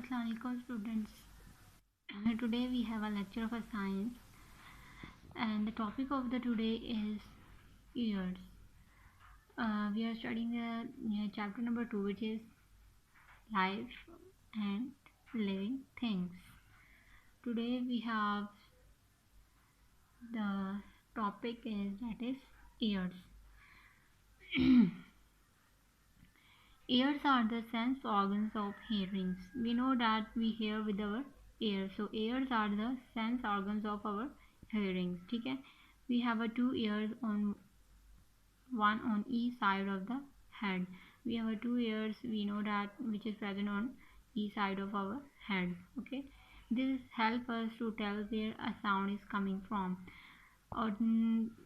Assalamu alaikum students. Today we have a lecture of a science and the topic of the today is ears. We are studying the chapter number 2, which is life and living things. Today we have the topic is ears. Ears are the sense organs of hearings. We know that we hear with our ears. So ears are the sense organs of our hearings. ठीक है? We have a two ears on one on each side of the head. We have a two ears. We know that which is present on each side of our head. Okay. This help us to tell where a sound is coming from. और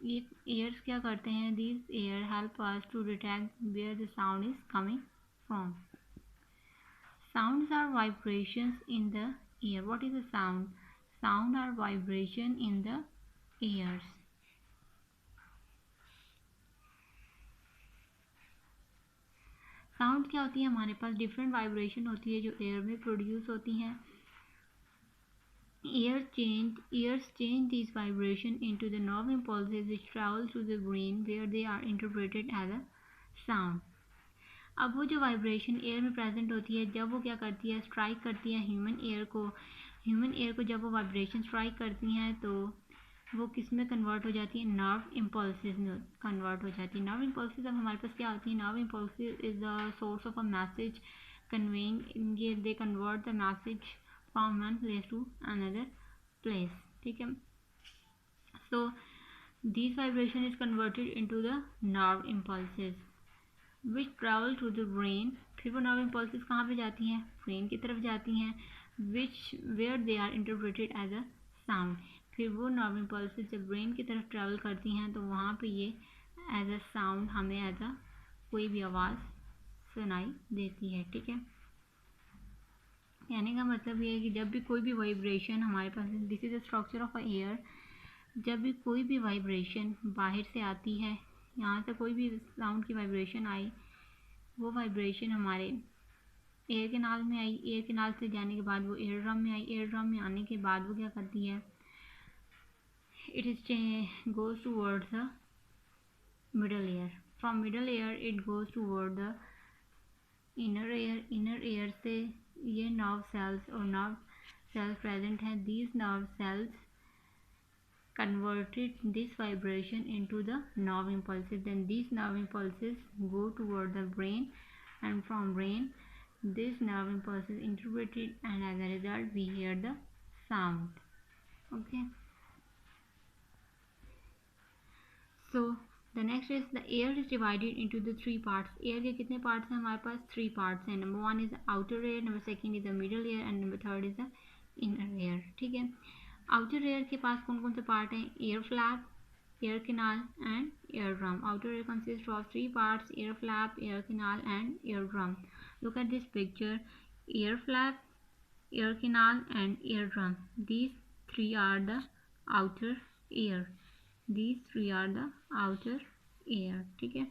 ये ears क्या करते हैं? These ears help us to detect where the sound is coming from. Sounds are vibrations in the ear. What is a sound? Sound are vibration in the ears. Sound क्या होती है? हमारे पास different vibration होती है जो air में produce होती हैं. Ears change these vibration into the nerve impulses which travel through the brain where they are interpreted as a sound. अब वो जो वाइब्रेशन एयर में प्रेजेंट होती है, जब वो क्या करती है, स्ट्राइक करती है ह्यूमन एयर को जब वो वाइब्रेशन स्ट्राइक करती हैं तो वो किस में कन्वर्ट हो जाती है? नर्व इम्पल्सिस में कन्वर्ट हो जाती है. नर्व इम्पल्सिस अब हमारे पास क्या होती है? Nerve impulses is the source of a message conveying. ये they convert the message from one place to another place. ठीक है. So this vibration is converted into the nerve impulses which travel to the brain. फिर वो nerve impulses कहाँ पे जाती हैं? Brain की तरफ जाती हैं. Which where they are interpreted as a sound. फिर वो नर्व इम्पल्सिस जब ब्रेन की तरफ ट्रैवल करती हैं तो वहाँ पे ये एज अ साउंड हमें एज अ कोई भी आवाज़ सुनाई देती है. ठीक है. कहने का मतलब ये है कि जब भी कोई भी वाइब्रेशन हमारे पास, this is the structure of a air, जब भी कोई भी वाइब्रेशन बाहर से आती है, यहाँ से कोई भी साउंड की वाइब्रेशन आई, वो वाइब्रेशन हमारे एयर कैनाल में आई. एयर कैनाल से जाने के बाद वो एयर ड्रम में आई. एयर ड्रम में आने के बाद वो क्या करती है? It is goes towards the middle ear. From middle ear it goes toward the inner ear. Inner ear से ये nerve cells और nerve cells present हैं. These nerve cells converted this vibration into the nerve impulses. Then these nerve impulses go toward the brain, and from brain this nerve impulse is interpreted, and as a result we hear the sound. Okay. So the next is the air is divided into the three parts. Air के कितने parts हैं हमारे पास? Three parts हैं. Number one is the outer air, number second is the middle air, and number third is the inner air. ठीक है. Outer air के पास कौन कौन से part हैं? Air flap, air canal and eardrum. Outer air consists of three parts: air flap, air canal and eardrum. Look at this picture. Air flap, air canal and eardrum. These three are the outer air. These three are the outer ear. ठीक है.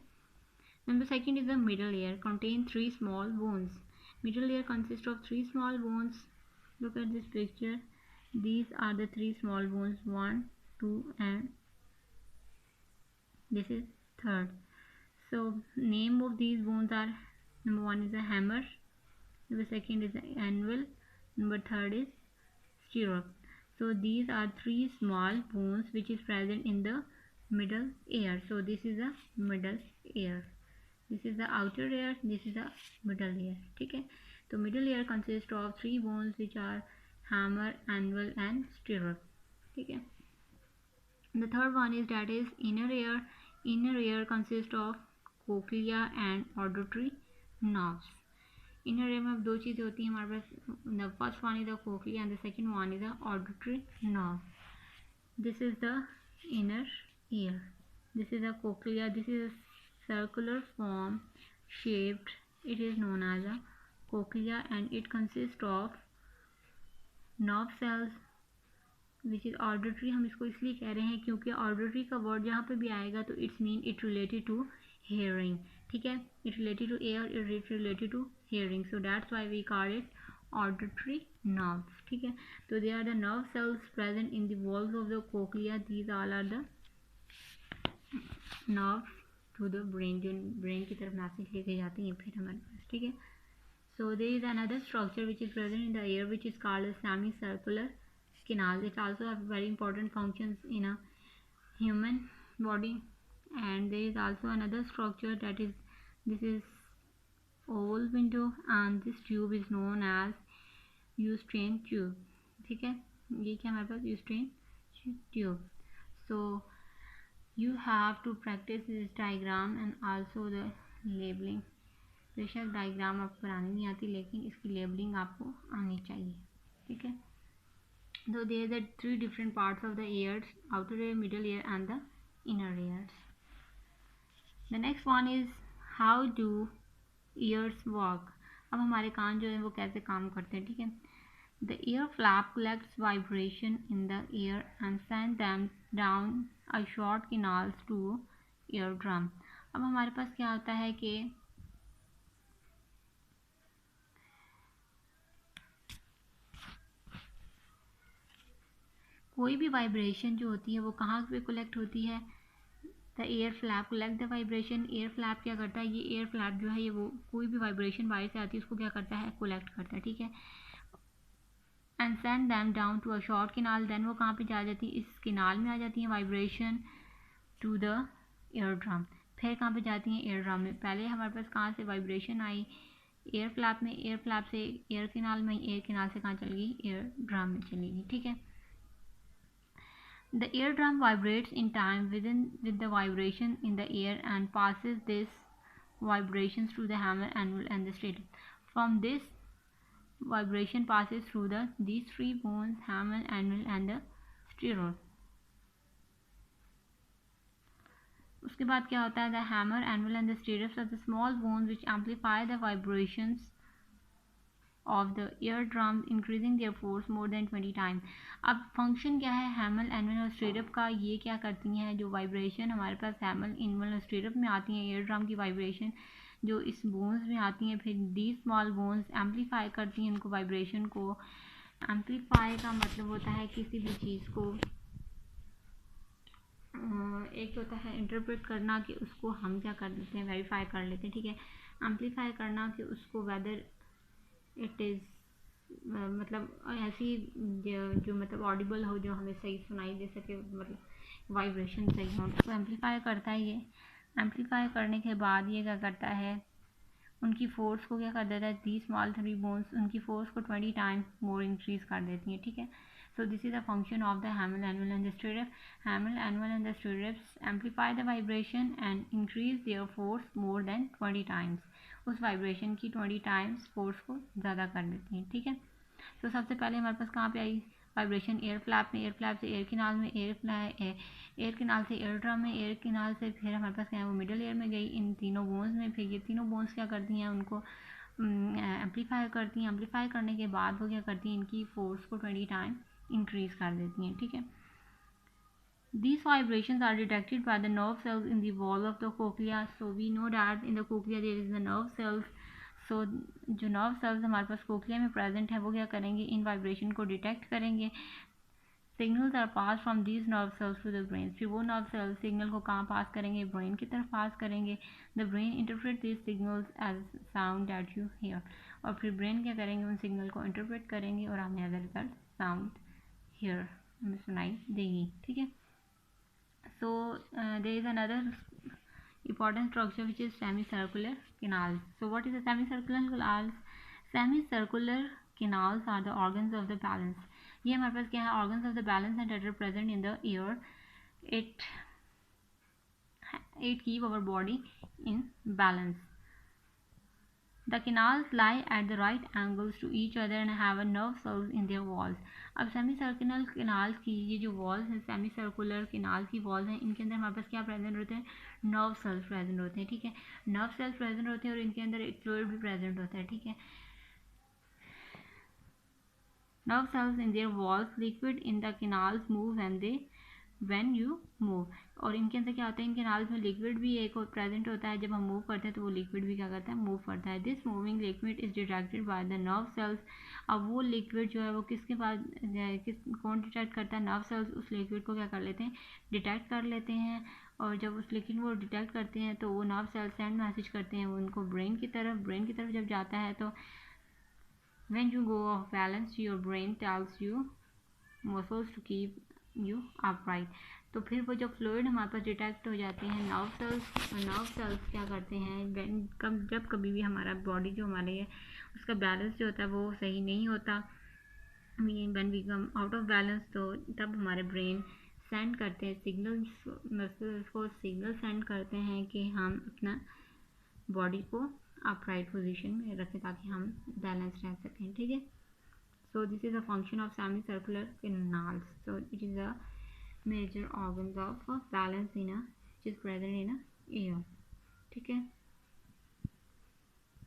Number second is the middle ear. Contain three small bones. Middle ear consists of three small bones. Look at this picture. These are the three small bones. 1, 2 and this is third. So name of these bones are, number one is a hammer, number second is the anvil, number third is stirrup. So these are three small bones which is present in the middle ear. So this is the middle ear. This is the outer ear. This is the middle ear. ठीक है. तो middle ear consists of three bones which are hammer, anvil and stirrup. ठीक है. The third one is that is inner ear. Inner ear consists of cochlea and auditory nerves. Inner ear में अब दो चीज़ें होती हैं हमारे पास. The first one is the cochlea and the second one is the auditory nerve. This is the inner ear. This is the cochlea. This is a circular form shaped. It is known as a cochlea and it consists of nerve cells which is auditory. हम इसको इसलिए कह रहे हैं क्योंकि auditory का word जहाँ पे भी आएगा तो it's mean it related to hearing. ठीक है. It related to ear, it related to hearing. So that's why we call it auditory nerves, ठीक है। तो they are the nerve cells present in the walls of the cochlea. These all are the nerves to the brain, जो brain की तरफ message लेके जाते हैं फिर हमारे पास, ठीक है। So there is another structure which is present in the ear which is called a semicircular canal. It also have very important functions in a human body. And there is also another structure that is, this is oval window and this tube is known as Eustachian tube, ठीक है। ये क्या हमारे पास Eustachian tube. So you have to practice this diagram and also the labeling. बेशक diagram आपको बनानी नहीं आती लेकिन इसकी लेबलिंग आपको आनी चाहिए, ठीक है। So there are the three different parts of the ears: outer ear, middle ear and the inner ears. The next one is how do ears work. अब हमारे कान जो है वो कैसे काम करते हैं, ठीक है। The ear flap collects vibration in the ear and send them down a short canals to eardrum. अब हमारे पास क्या होता है कि कोई भी वाइब्रेशन जो होती है वो कहाँ पे कलेक्ट होती है। The air flap collect the vibration. Air flap क्या करता है, ये एयर फ्लैप जो है ये वो कोई भी वाइब्रेशन बाहर से आती है उसको क्या करता है, कलेक्ट करता है, ठीक है। And send them down to a short canal. Then वो कहाँ पे जा जाती है, इस किनाल में आ जाती है vibration to the ear drum. फिर कहाँ पे जाती हैं, एयर ड्रम में. पहले हमारे पास कहाँ से वाइब्रेशन आई, एयर फ्लैप में, एयर फ्लैप से एयर किनाल में, एयर किनाल से कहाँ चली गई, एयर ड्रम में चली गई, ठीक है. The eardrum vibrates in time with the vibration in the ear and passes this vibrations through the hammer, anvil and the sternum. From this vibration passes through these three bones, hammer, anvil and the sternum. उसके बाद क्या होता है, the hammer, anvil and the sternum are the small bones which amplify the vibrations of the eardrum, increasing their force more than 20 times. अब function क्या है हैमल, anvil और स्टेरप का, ये क्या करती हैं, जो वाइब्रेशन हमारे पास हैमल, इनवल और स्टेरप में आती हैं, ईयर ड्रम की वाइब्रेशन जो इस बोन्स में आती हैं, फिर दी स्मॉल बोन्स एम्पलीफाई करती हैं उनको, वाइब्रेशन को. एम्पलीफाई का मतलब होता है किसी भी चीज़ को, एक होता है इंटरप्रेट करना कि उसको हम क्या कर देते हैं, वेरीफाई कर लेते हैं, ठीक है. एम्पलीफाई करना कि उसको वेदर इट इज़ मतलब ऐसी जो मतलब ऑडिबल हो, जो हमें सही सुनाई दे सके, मतलब वाइब्रेशन सही हो, तो एम्पलीफाई करता है. ये एम्पलीफाई करने के बाद ये क्या करता है, उनकी फोर्स को क्या कर देता है, दी स्मॉल थ्री बोन्स उनकी फोर्स को 20 टाइम्स मोर इंक्रीज कर देती हैं, ठीक है. So this is the function of the hammer, anvil and the stirrup. Hammer, anvil and the stirrups amplify the vibration and increase their force more than 20 times. उस vibration की 20 times force को ज़्यादा कर देती हैं, ठीक है. तो सबसे पहले हमारे पास कहाँ पे आई वाइब्रेशन, एयर फ्लैप में, एयर फ्लैप से एयर किनाल में, एयर किनाल से एयर ड्रम में, एयर किनाल से फिर हमारे पास क्या है वो मिडल एयर में गई, इन तीनों बोन्स में. फिर ये तीनों बोन्स क्या करती हैं, उनको एम्पलीफाई करती हैं. एम्पलीफाई करने के बाद वो क्या करती हैं, इनकी फोर्स को 20 टाइम इंक्रीज कर देती हैं, ठीक है. These vibrations are detected by the nerve cells in the wall of the cochlea. So we know that in the cochlea there is the nerve cells. So जो nerve cells हमारे पास cochlea में present है वो क्या करेंगे, इन vibration को detect करेंगे. Signals are passed from these nerve cells to the brain. फिर वो nerve cells signal को कहाँ pass करेंगे, brain की तरफ pass करेंगे. The brain interprets these signals as sound that you hear. और फिर brain क्या करेंगे, उन signal को interpret करेंगे और हमें as a result sound hear हमें सुनाई देगी, ठीक है. So there is another important structure which is semicircular canals. So what is a semicircular canals? Semicircular canals are the organs of the balance. ये हमारे पास क्या है, organs of the balance and that are present in the ear. It keep our body in balance. The canals lie at the right angles to each other and have a nerve cells in their walls. अब सेमीसर्कुलर canals की ये जो walls हैं, सेमीसर्कुलर canal की walls हैं, इनके अंदर हमारे पास क्या प्रेजेंट होते हैं, नर्व सेल्स प्रेजेंट होते हैं, ठीक है. नर्व सेल्स प्रेजेंट होते हैं और इनके अंदर एक फ्लूइड भी प्रेजेंट होता है, ठीक है. Nerve cells in their walls, liquid in the canals move when they when you move. और इनके अंदर क्या होता है, इनके नाल्स में लिक्विड भी एक और प्रेजेंट होता है। जब हम मूव करते हैं तो वो लिक्विड भी क्या करता है, मूव करता है। This moving liquid is detected by the nerve cells. अब वो लिक्विड जो है वो किसके पास, कौन डिटेक्ट करता है, नर्व सेल्स उस लिक्विड को क्या कर लेते हैं, डिटेक्ट कर लेते हैं। और जब उस लिक्विड को डिटेक्ट करते हैं तो वो नर्व सेल्स सेंड मैसेज करते हैं उनको ब्रेन की तरफ जब जाता है तो when you go off balance your brain tells you muscles to keep you upright। तो फिर वो जब फ्लूइड हमारे पास डिटेक्ट हो जाते हैं, नर्व सेल्स क्या करते हैं, जब कभी भी हमारा बॉडी जो हमारे है उसका बैलेंस जो होता है वो सही नहीं होता, when we come out of balance, तो तब हमारे ब्रेन सेंड करते हैं सिग्नल्स, मसल्स को सिग्नल सेंड करते हैं कि हम अपना बॉडी को अपराइट पोजीशन में रखें ताकि हम बैलेंस रह सकें, ठीक है। So this is a function of semi circular canals. So it is a major organs of balance in a, which is present in a ear, ठीक है।